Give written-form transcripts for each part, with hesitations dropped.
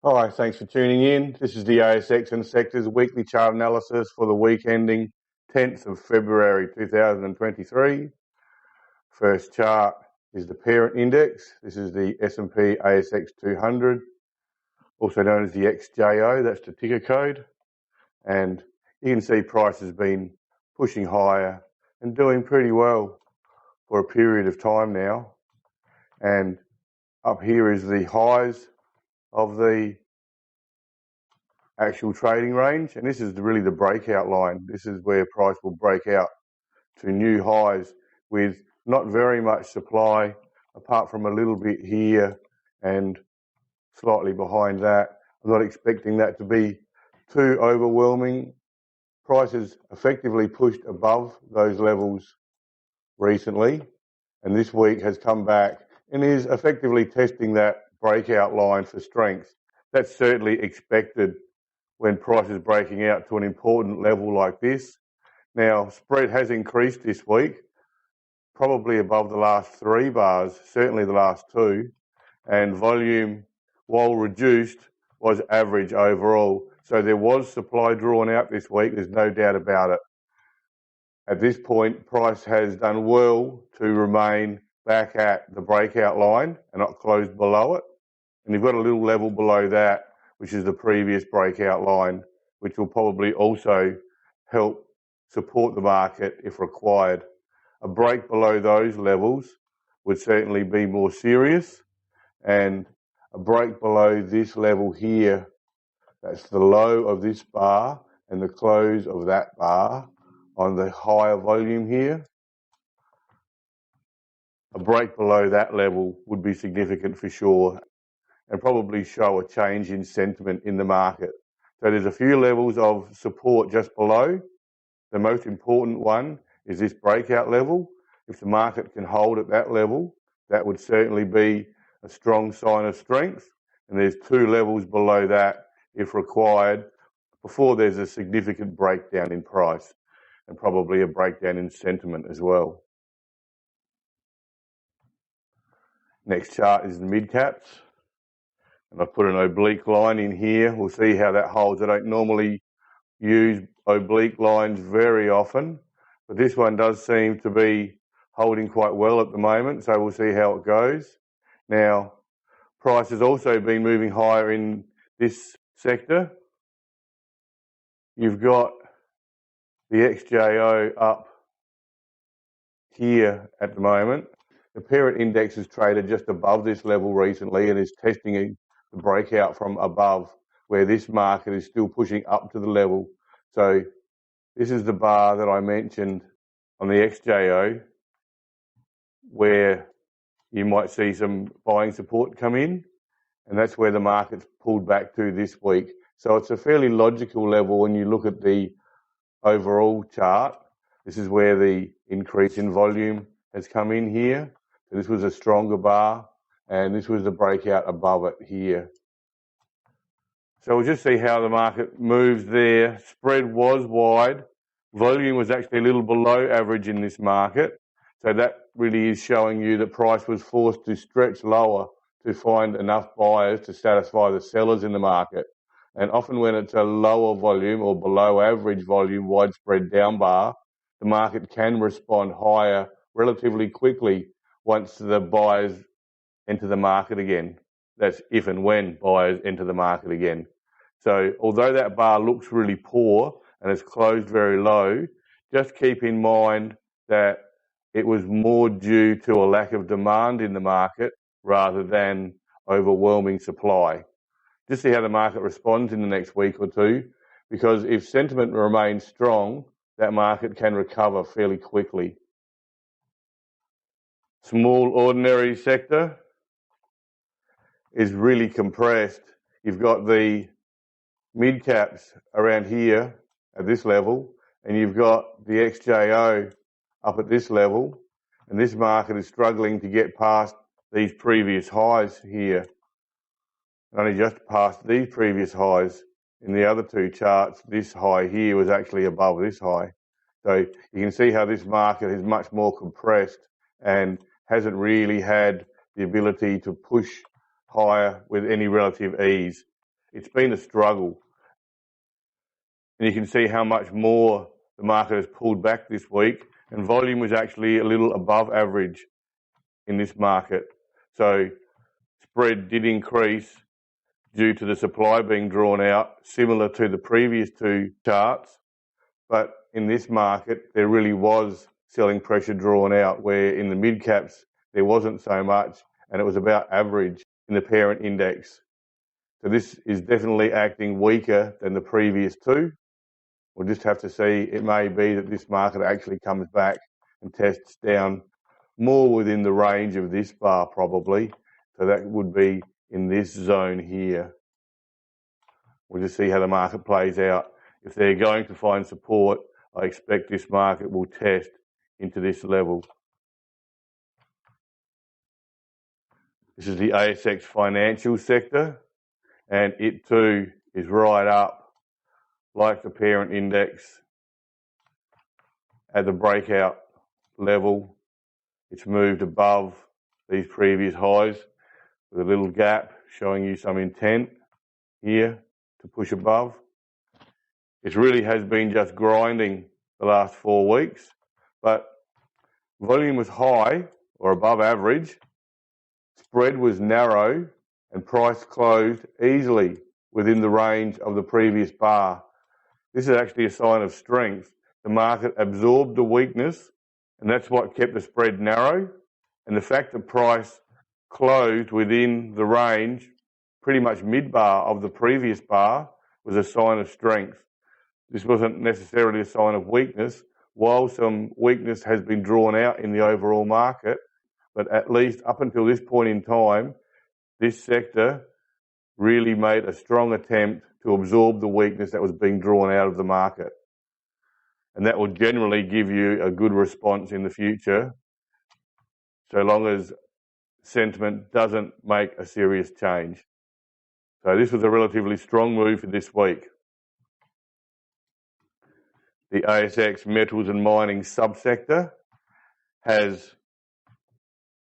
Hi, thanks for tuning in. This is the ASX and Sectors weekly chart analysis for the week ending 10th of February 2023. First chart is the parent index. This is the S&P ASX 200, also known as the XJO, that's the ticker code. And you can see price has been pushing higher and doing pretty well for a period of time now. And up here is the highs of the actual trading range, and this is really the breakout line. This is where price will break out to new highs with not very much supply apart from a little bit here and slightly behind that. I'm not expecting that to be too overwhelming. Price has effectively pushed above those levels recently, and this week has come back and is effectively testing that breakout line for strength. That's certainly expected when price is breaking out to an important level like this. Now, spread has increased this week, probably above the last 3 bars, certainly the last 2, and volume, while reduced, was average overall. So there was supply drawn out this week, there's no doubt about it. At this point, price has done well to remain back at the breakout line and not closed below it. And you've got a little level below that, which is the previous breakout line, which will probably also help support the market if required. A break below those levels would certainly be more serious, and a break below this level here, that's the low of this bar and the close of that bar on the higher volume here. A break below that level would be significant for sure and probably show a change in sentiment in the market. So there's a few levels of support just below. The most important one is this breakout level. If the market can hold at that level, that would certainly be a strong sign of strength. And there's 2 levels below that if required before there's a significant breakdown in price and probably a breakdown in sentiment as well. Next chart is the mid caps. And I've put an oblique line in here. We'll see how that holds. I don't normally use oblique lines very often, but this one does seem to be holding quite well at the moment, so we'll see how it goes. Now, price has also been moving higher in this sector. You've got the XJO up here at the moment. The parent index has traded just above this level recently and is testing the breakout from above, where this market is still pushing up to the level. So this is the bar that I mentioned on the XJO, where you might see some buying support come in, and that's where the market's pulled back to this week. So it's a fairly logical level when you look at the overall chart. This is where the increase in volume has come in here. So this was a stronger bar, and this was the breakout above it here. So we'll just see how the market moves there. Spread was wide. Volume was actually a little below average in this market. So that really is showing you that price was forced to stretch lower to find enough buyers to satisfy the sellers in the market. And often when it's a lower volume or below average volume widespread down bar, the market can respond higher relatively quickly once the buyers enter the market again. That's if and when buyers enter the market again. So although that bar looks really poor and it's closed very low, just keep in mind that it was more due to a lack of demand in the market rather than overwhelming supply. Just see how the market responds in the next week or two, because if sentiment remains strong, that market can recover fairly quickly. Small ordinary sector is really compressed. You've got the mid caps around here at this level, and you've got the XJO up at this level, and this market is struggling to get past these previous highs here. Only just past these previous highs. In the other 2 charts, this high here was actually above this high. So you can see how this market is much more compressed and hasn't really had the ability to push higher with any relative ease. it's been a struggle. And you can see how much more the market has pulled back this week, and volume was actually a little above average in this market. So spread did increase due to the supply being drawn out, similar to the previous two charts. But in this market, there really was selling pressure drawn out, where in the mid caps, there wasn't so much, and it was about average in the parent index. So this is definitely acting weaker than the previous two. We'll just have to see. It may be that this market actually comes back and tests down more within the range of this bar probably. So that would be in this zone here. We'll just see how the market plays out. If they're going to find support, I expect this market will test into this level. This is the ASX financial sector, and it too is right up like the parent index at the breakout level. It's moved above these previous highs with a little gap showing you some intent here to push above. It really has been just grinding the last 4 weeks, but volume was high or above average, spread was narrow, and price closed easily within the range of the previous bar. This is actually a sign of strength. The market absorbed the weakness, and that's what kept the spread narrow. And the fact that price closed within the range, pretty much mid-bar of the previous bar, was a sign of strength. This wasn't necessarily a sign of weakness, while some weakness has been drawn out in the overall market, but at least up until this point in time, this sector really made a strong attempt to absorb the weakness that was being drawn out of the market. And that will generally give you a good response in the future, so long as sentiment doesn't make a serious change. So this was a relatively strong move for this week. The ASX metals and mining subsector has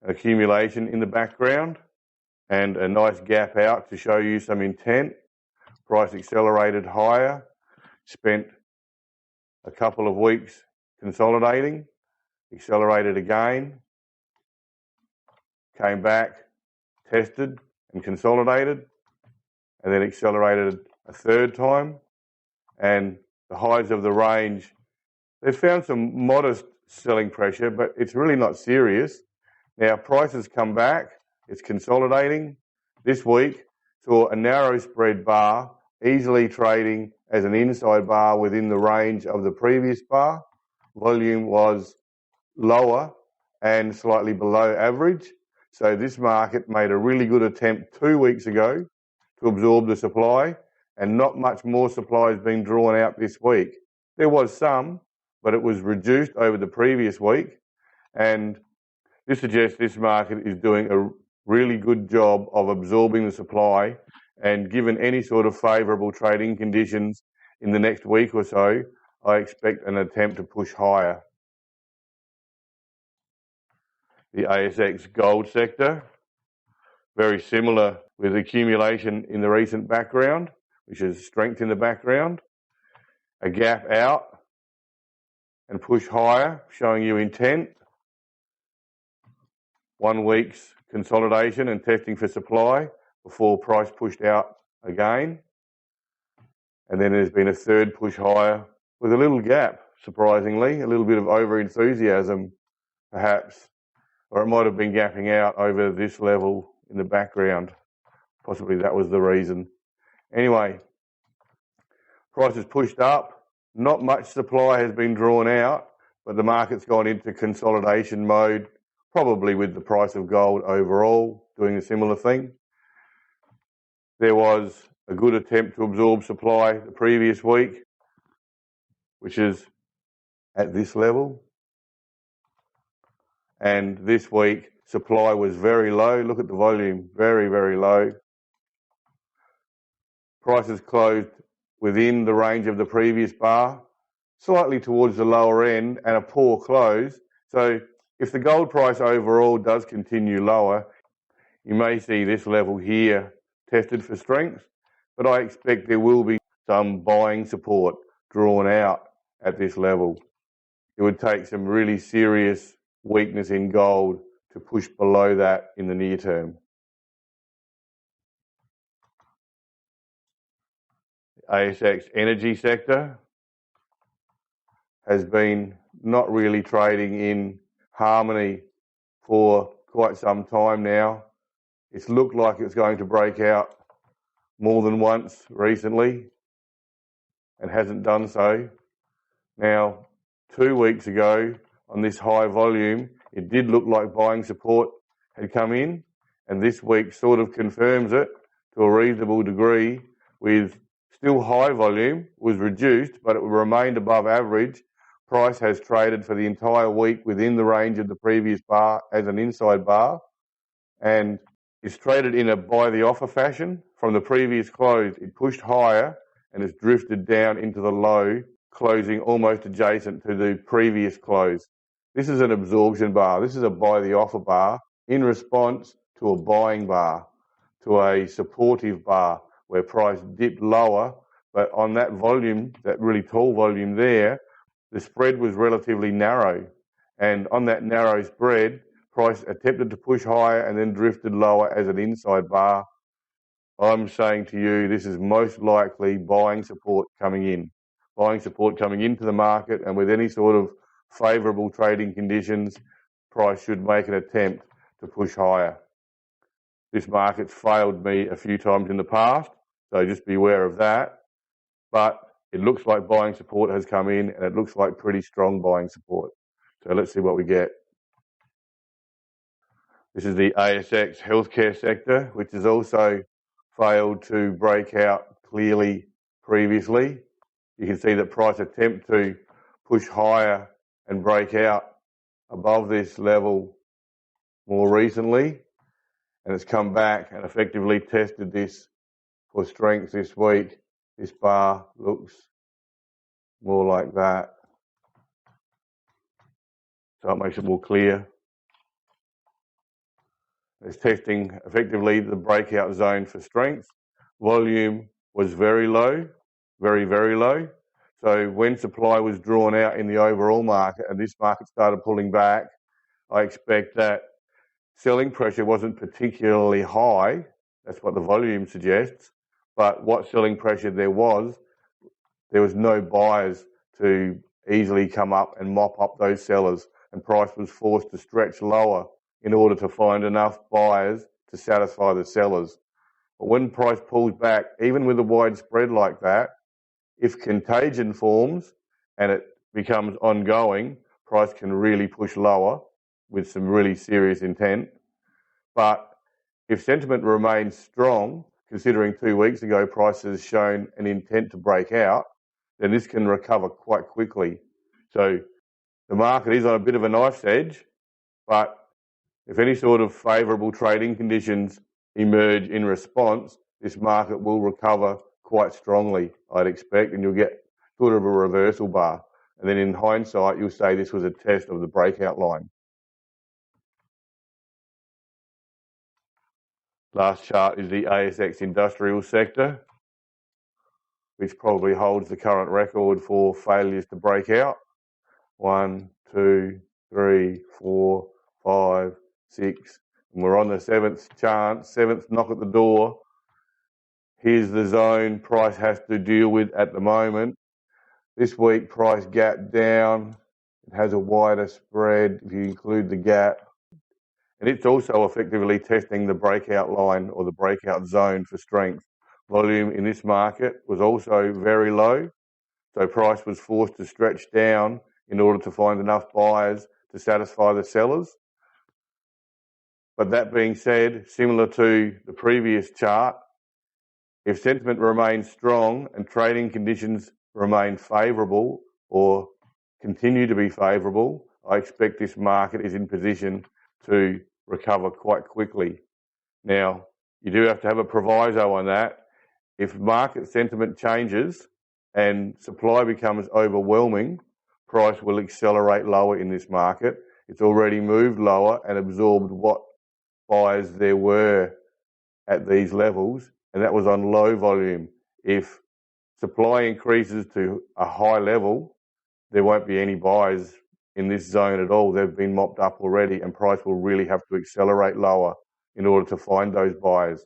an accumulation in the background and a nice gap out to show you some intent. Price accelerated higher, spent a couple of weeks consolidating, accelerated again, came back, tested and consolidated, and then accelerated a third time. And the highs of the range, they've found some modest selling pressure, but it's really not serious. Now, prices come back, it's consolidating. This week saw a narrow spread bar, easily trading as an inside bar within the range of the previous bar. Volume was lower and slightly below average. So this market made a really good attempt 2 weeks ago to absorb the supply, and not much more supply has been drawn out this week. There was some, but it was reduced over the previous week, and this suggests this market is doing a really good job of absorbing the supply, and given any sort of favourable trading conditions in the next week or so, I expect an attempt to push higher. The ASX gold sector, very similar with accumulation in the recent background, which is strength in the background, a gap out and push higher, showing you intent. 1 week's consolidation and testing for supply before price pushed out again. And then there's been a third push higher with a little gap, surprisingly, a little bit of over-enthusiasm perhaps, or it might have been gapping out over this level in the background. Possibly that was the reason. Anyway, price has pushed up. Not much supply has been drawn out, but the market's gone into consolidation mode, probably with the price of gold overall doing a similar thing. There was a good attempt to absorb supply the previous week, which is at this level. And this week, supply was very low. Look at the volume, very, very low. Prices closed within the range of the previous bar, slightly towards the lower end, and a poor close. So if the gold price overall does continue lower, you may see this level here tested for strength. but I expect there will be some buying support drawn out at this level. It would take some really serious weakness in gold to push below that in the near term. ASX energy sector has been not really trading in harmony for quite some time now. It's looked like it was going to break out more than once recently and hasn't done so. Now, 2 weeks ago on this high volume, it did look like buying support had come in, and this week sort of confirms it to a reasonable degree with still high volume, was reduced, but it remained above average. Price has traded for the entire week within the range of the previous bar as an inside bar, and it's traded in a buy the offer fashion. From the previous close, it pushed higher and has drifted down into the low, closing almost adjacent to the previous close. This is an absorption bar. This is a buy the offer bar in response to a buying bar, to a supportive bar where price dipped lower, but on that volume, that really tall volume there, the spread was relatively narrow. And on that narrow spread, price attempted to push higher and then drifted lower as an inside bar. I'm saying to you, this is most likely buying support coming in. Buying support coming into the market, and with any sort of favourable trading conditions, price should make an attempt to push higher. This market's failed me a few times in the past, so just be aware of that. But it looks like buying support has come in, and it looks like pretty strong buying support. So let's see what we get. This is the ASX healthcare sector, which has also failed to break out clearly previously. You can see that price attempt to push higher and break out above this level more recently, and it's come back and effectively tested this for strength this week. This bar looks more like that, so it makes it more clear. It's testing effectively the breakout zone for strength. Volume was very low, very, very low. So when supply was drawn out in the overall market and this market started pulling back, I expect that selling pressure wasn't particularly high. That's what the volume suggests. But what selling pressure there was no buyers to easily come up and mop up those sellers, and price was forced to stretch lower in order to find enough buyers to satisfy the sellers. But when price pulls back, even with a wide spread like that, if contagion forms and it becomes ongoing, price can really push lower with some really serious intent. But if sentiment remains strong, considering 2 weeks ago price has shown an intent to break out, then this can recover quite quickly. So the market is on a bit of a knife's edge, but if any sort of favourable trading conditions emerge in response, this market will recover quite strongly, I'd expect, and you'll get sort of a reversal bar. And then in hindsight, you'll say this was a test of the breakout line. Last chart is the ASX industrial sector, which probably holds the current record for failures to break out. 1, 2, 3, 4, 5, 6. And we're on the 7th chance, 7th knock at the door. Here's the zone price has to deal with at the moment. This week price gap down. It has a wider spread if you include the gap. And it's also effectively testing the breakout line or the breakout zone for strength. Volume in this market was also very low, so price was forced to stretch down in order to find enough buyers to satisfy the sellers. But that being said, similar to the previous chart, if sentiment remains strong and trading conditions remain favourable or continue to be favourable, I expect this market is in position to recover quite quickly. Now, you do have to have a proviso on that. If market sentiment changes and supply becomes overwhelming, price will accelerate lower in this market. It's already moved lower and absorbed what buyers there were at these levels, and that was on low volume. If supply increases to a high level, there won't be any buyers in this zone at all. They've been mopped up already, and price will really have to accelerate lower in order to find those buyers.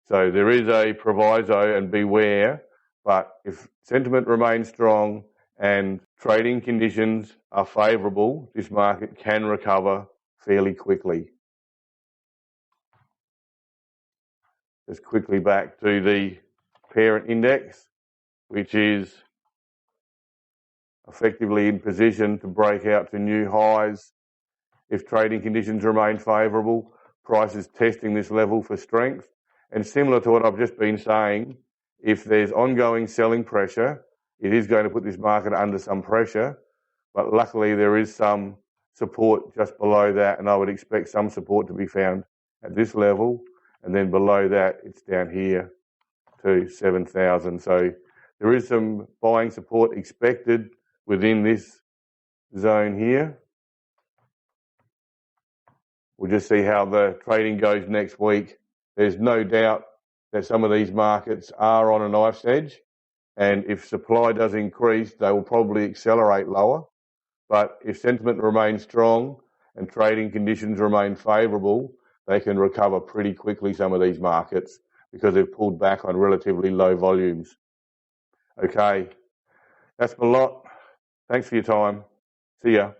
So there is a proviso, and beware, but if sentiment remains strong and trading conditions are favourable, this market can recover fairly quickly. Just quickly back to the parent index, which is effectively in position to break out to new highs if trading conditions remain favourable. Price is testing this level for strength, and similar to what I've just been saying, if there's ongoing selling pressure, it is going to put this market under some pressure, but luckily there is some support just below that, and I would expect some support to be found at this level, and then below that it's down here to 7,000. So there is some buying support expected within this zone here. We'll just see how the trading goes next week. There's no doubt that some of these markets are on a knife's edge, and if supply does increase, they will probably accelerate lower. But if sentiment remains strong and trading conditions remain favourable, they can recover pretty quickly, some of these markets, because they've pulled back on relatively low volumes. Okay, that's my lot. Thanks for your time. See ya.